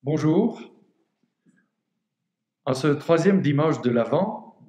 Bonjour. En ce troisième dimanche de l'Avent,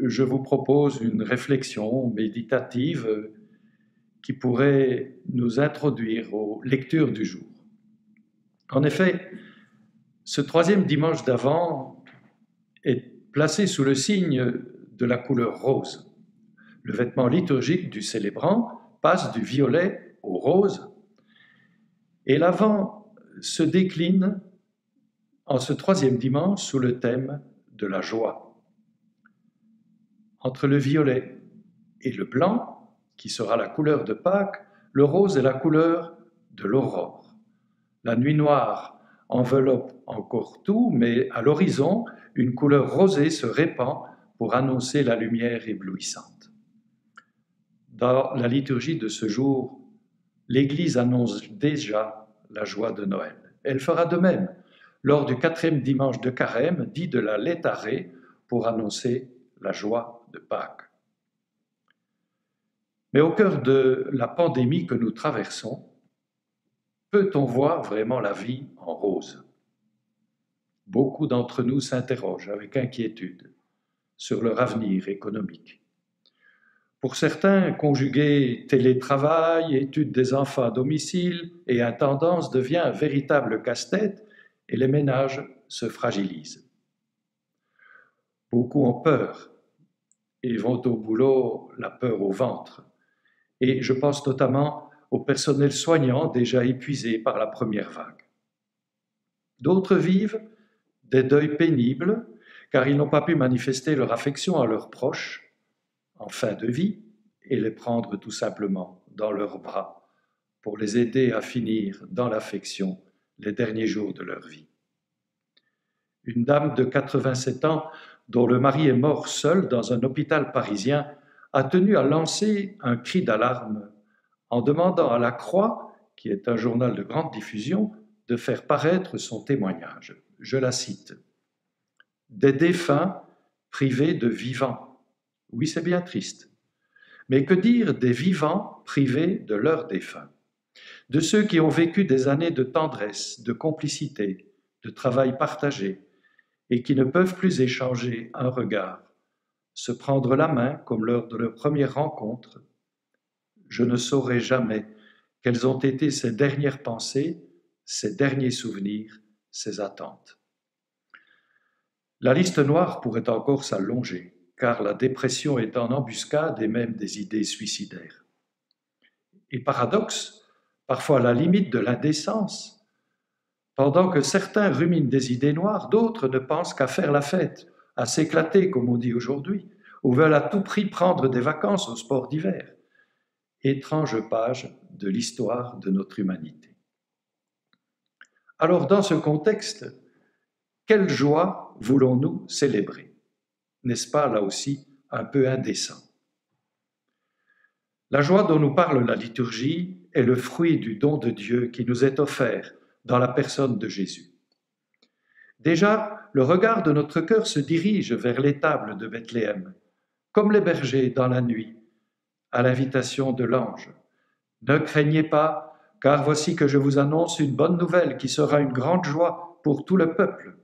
je vous propose une réflexion méditative qui pourrait nous introduire aux lectures du jour. En effet, ce troisième dimanche d'Avent est placé sous le signe de la couleur rose. Le vêtement liturgique du célébrant passe du violet au rose, et l'Avent se décline en ce troisième dimanche sous le thème de la joie. Entre le violet et le blanc, qui sera la couleur de Pâques, le rose est la couleur de l'aurore. La nuit noire enveloppe encore tout, mais à l'horizon, une couleur rosée se répand pour annoncer la lumière éblouissante. Dans la liturgie de ce jour, l'Église annonce déjà la joie de Noël. Elle fera de même lors du 4e dimanche de Carême, dit de la Laetare, pour annoncer la joie de Pâques. Mais au cœur de la pandémie que nous traversons, peut-on voir vraiment la vie en rose? Beaucoup d'entre nous s'interrogent avec inquiétude sur leur avenir économique. Pour certains, conjuguer télétravail, études des enfants à domicile et intendance devient un véritable casse-tête et les ménages se fragilisent. Beaucoup ont peur et vont au boulot la peur au ventre. Et je pense notamment au personnel soignant déjà épuisé par la première vague. D'autres vivent des deuils pénibles car ils n'ont pas pu manifester leur affection à leurs proches en fin de vie et les prendre tout simplement dans leurs bras pour les aider à finir dans l'affection les derniers jours de leur vie. Une dame de 87 ans dont le mari est mort seul dans un hôpital parisien a tenu à lancer un cri d'alarme en demandant à La Croix, qui est un journal de grande diffusion, de faire paraître son témoignage. Je la cite. « Des défunts privés de vivants. Oui, c'est bien triste. Mais que dire des vivants privés de leurs défunts? De ceux qui ont vécu des années de tendresse, de complicité, de travail partagé, et qui ne peuvent plus échanger un regard, se prendre la main comme lors de leur première rencontre. Je ne saurai jamais quelles ont été ses dernières pensées, ses derniers souvenirs, ses attentes. » La liste noire pourrait encore s'allonger, car la dépression est en embuscade et même des idées suicidaires. Et paradoxe, parfois à la limite de l'indécence, pendant que certains ruminent des idées noires, d'autres ne pensent qu'à faire la fête, à s'éclater, comme on dit aujourd'hui, ou veulent à tout prix prendre des vacances au sport d'hiver. Étrange page de l'histoire de notre humanité. Alors, dans ce contexte, quelle joie voulons-nous célébrer? N'est-ce pas, là aussi, un peu indécent? La joie dont nous parle la liturgie est le fruit du don de Dieu qui nous est offert dans la personne de Jésus. Déjà, le regard de notre cœur se dirige vers l'étable de Bethléem, comme les bergers dans la nuit, à l'invitation de l'ange. Ne craignez pas, car voici que je vous annonce une bonne nouvelle qui sera une grande joie pour tout le peuple.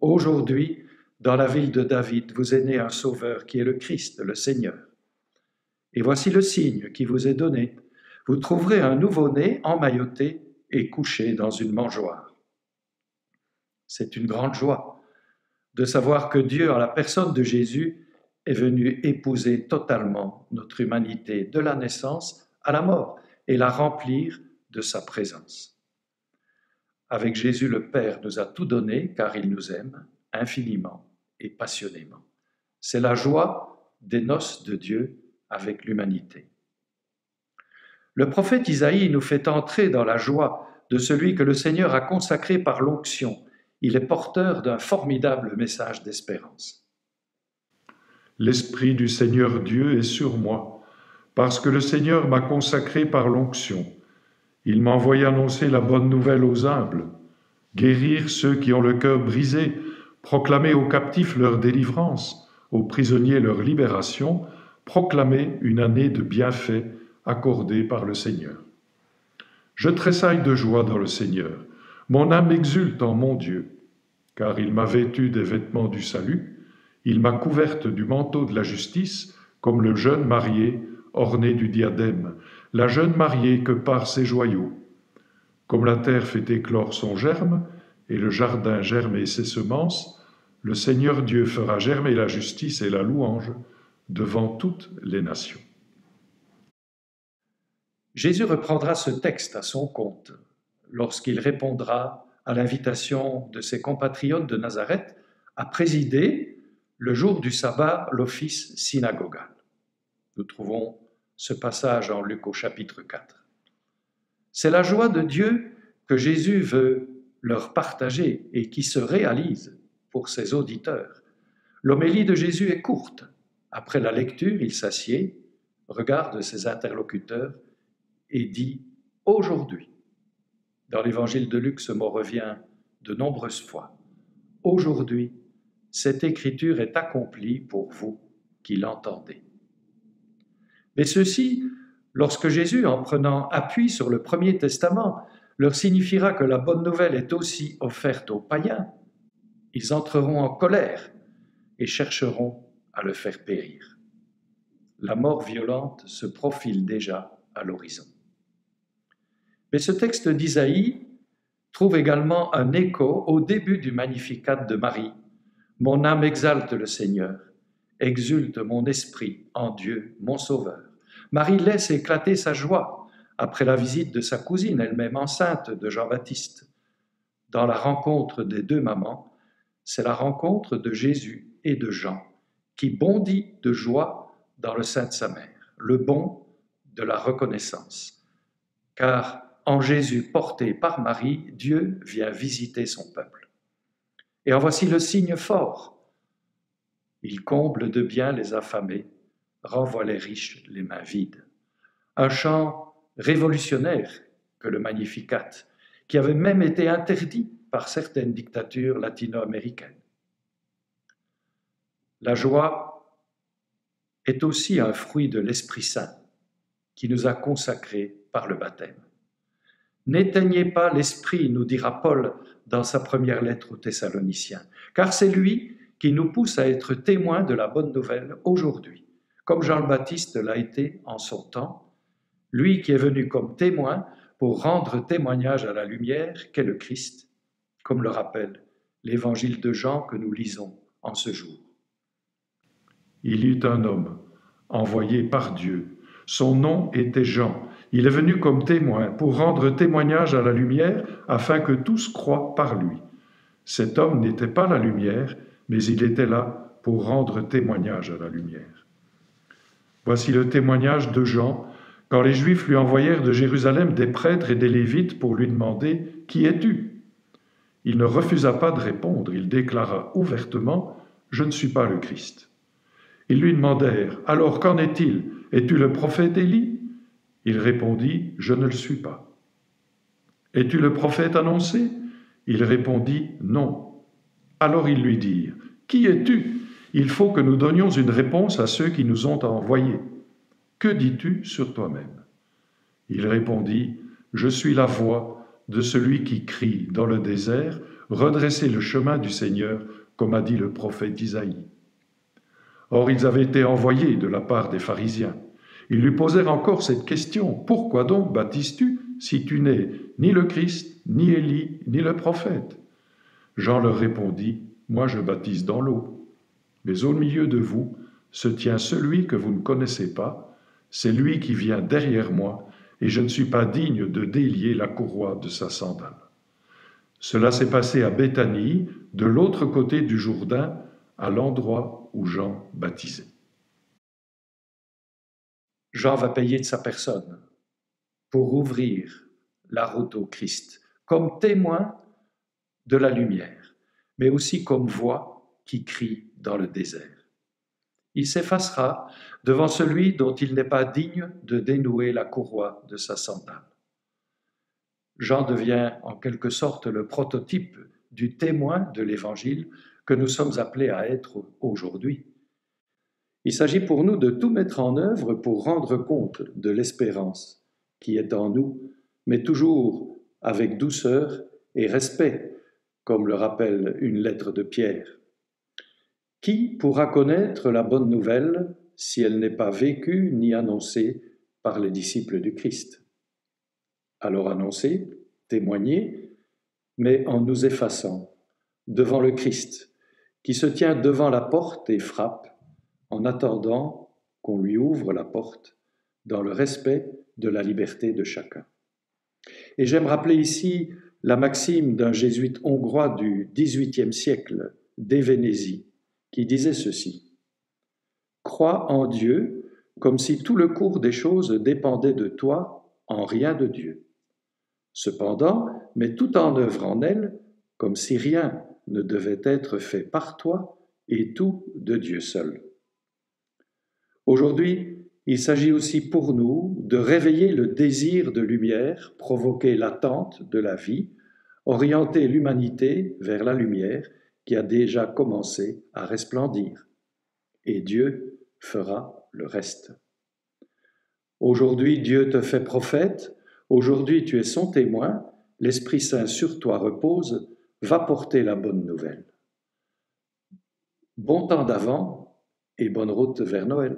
Aujourd'hui, dans la ville de David, vous est né un sauveur qui est le Christ, le Seigneur. Et voici le signe qui vous est donné. Vous trouverez un nouveau-né emmailloté et couché dans une mangeoire. C'est une grande joie de savoir que Dieu, en la personne de Jésus, est venu épouser totalement notre humanité de la naissance à la mort et la remplir de sa présence. Avec Jésus, le Père nous a tout donné car il nous aime infiniment et passionnément. C'est la joie des noces de Dieu avec l'humanité. Le prophète Isaïe nous fait entrer dans la joie de celui que le Seigneur a consacré par l'onction. Il est porteur d'un formidable message d'espérance. L'Esprit du Seigneur Dieu est sur moi, parce que le Seigneur m'a consacré par l'onction. Il m'a envoyé annoncer la bonne nouvelle aux humbles, guérir ceux qui ont le cœur brisé, proclamer aux captifs leur délivrance, aux prisonniers leur libération, proclamer une année de bienfaits accordée par le Seigneur. Je tressaille de joie dans le Seigneur. Mon âme exulte en mon Dieu, car il m'a vêtue des vêtements du salut, il m'a couverte du manteau de la justice, comme le jeune marié orné du diadème, la jeune mariée que par ses joyaux. Comme la terre fait éclore son germe, et le jardin germer ses semences, le Seigneur Dieu fera germer la justice et la louange devant toutes les nations. Jésus reprendra ce texte à son compte lorsqu'il répondra à l'invitation de ses compatriotes de Nazareth à présider le jour du sabbat l'office synagogal. Nous trouvons ce passage en Luc au chapitre 4. C'est la joie de Dieu que Jésus veut leur partager et qui se réalise pour ses auditeurs. L'homélie de Jésus est courte. Après la lecture, il s'assied, regarde ses interlocuteurs et dit « Aujourd'hui ». Dans l'évangile de Luc, ce mot revient de nombreuses fois. « Aujourd'hui, cette écriture est accomplie pour vous qui l'entendez ». Mais ceci, lorsque Jésus, en prenant appui sur le Premier Testament, leur signifiera que la bonne nouvelle est aussi offerte aux païens, ils entreront en colère et chercheront à le faire périr. La mort violente se profile déjà à l'horizon. Mais ce texte d'Isaïe trouve également un écho au début du Magnificat de Marie. « Mon âme exalte le Seigneur, exulte mon esprit en Dieu, mon Sauveur. » Marie laisse éclater sa joie après la visite de sa cousine, elle-même enceinte de Jean-Baptiste. Dans la rencontre des deux mamans, c'est la rencontre de Jésus et de Jean qui bondit de joie dans le sein de sa mère, le bond de la reconnaissance. Car en Jésus porté par Marie, Dieu vient visiter son peuple. Et en voici le signe fort. Il comble de biens les affamés, renvoie les riches les mains vides. Un chant révolutionnaire que le Magnificat, qui avait même été interdit par certaines dictatures latino-américaines. La joie est aussi un fruit de l'Esprit Saint qui nous a consacrés par le baptême. N'éteignez pas l'Esprit, nous dira Paul dans sa première lettre aux Thessaloniciens, car c'est lui qui nous pousse à être témoins de la bonne nouvelle aujourd'hui, comme Jean le Baptiste l'a été en son temps, lui qui est venu comme témoin pour rendre témoignage à la lumière qu'est le Christ, comme le rappelle l'évangile de Jean que nous lisons en ce jour. Il y eut un homme, envoyé par Dieu. Son nom était Jean. Il est venu comme témoin pour rendre témoignage à la lumière afin que tous croient par lui. Cet homme n'était pas la lumière, mais il était là pour rendre témoignage à la lumière. Voici le témoignage de Jean quand les Juifs lui envoyèrent de Jérusalem des prêtres et des Lévites pour lui demander « Qui es-tu » Il ne refusa pas de répondre, il déclara ouvertement « Je ne suis pas le Christ ». Ils lui demandèrent « Alors qu'en est-il? Es-tu le prophète Élie » Il répondit « Je ne le suis pas ». « Es-tu le prophète annoncé » Il répondit « Non ». Alors ils lui dirent « Qui es-tu ? Il faut que nous donnions une réponse à ceux qui nous ont envoyés. Que dis-tu sur toi-même » Il répondit « Je suis la voix de celui qui crie dans le désert, redressez le chemin du Seigneur, comme a dit le prophète Isaïe. » Or ils avaient été envoyés de la part des pharisiens. Ils lui posèrent encore cette question, « Pourquoi donc baptises-tu si tu n'es ni le Christ, ni Élie, ni le prophète ?» Jean leur répondit, « Moi je baptise dans l'eau, mais au milieu de vous se tient celui que vous ne connaissez pas, c'est lui qui vient derrière moi, et je ne suis pas digne de délier la courroie de sa sandale. » Cela s'est passé à Béthanie, de l'autre côté du Jourdain, à l'endroit où Jean baptisait. Jean va payer de sa personne pour ouvrir la route au Christ, comme témoin de la lumière, mais aussi comme voix qui crie dans le désert. Il s'effacera devant celui dont il n'est pas digne de dénouer la courroie de sa sandale. Jean devient en quelque sorte le prototype du témoin de l'Évangile que nous sommes appelés à être aujourd'hui. Il s'agit pour nous de tout mettre en œuvre pour rendre compte de l'espérance qui est en nous, mais toujours avec douceur et respect, comme le rappelle une lettre de Pierre. Qui pourra connaître la bonne nouvelle si elle n'est pas vécue ni annoncée par les disciples du Christ? Alors annoncer, témoigner, mais en nous effaçant devant le Christ, qui se tient devant la porte et frappe, en attendant qu'on lui ouvre la porte, dans le respect de la liberté de chacun. Et j'aime rappeler ici la maxime d'un jésuite hongrois du XVIIIe siècle, d'Événésie, qui disait ceci: « Crois en Dieu comme si tout le cours des choses dépendait de toi, en rien de Dieu. Cependant, mets tout en œuvre en elle, comme si rien ne devait être fait par toi et tout de Dieu seul. » Aujourd'hui, il s'agit aussi pour nous de réveiller le désir de lumière, provoquer l'attente de la vie, orienter l'humanité vers la lumière qui a déjà commencé à resplendir. Et Dieu fera le reste. Aujourd'hui, Dieu te fait prophète, aujourd'hui tu es son témoin, l'Esprit Saint sur toi repose, va porter la bonne nouvelle. Bon temps d'avant et bonne route vers Noël.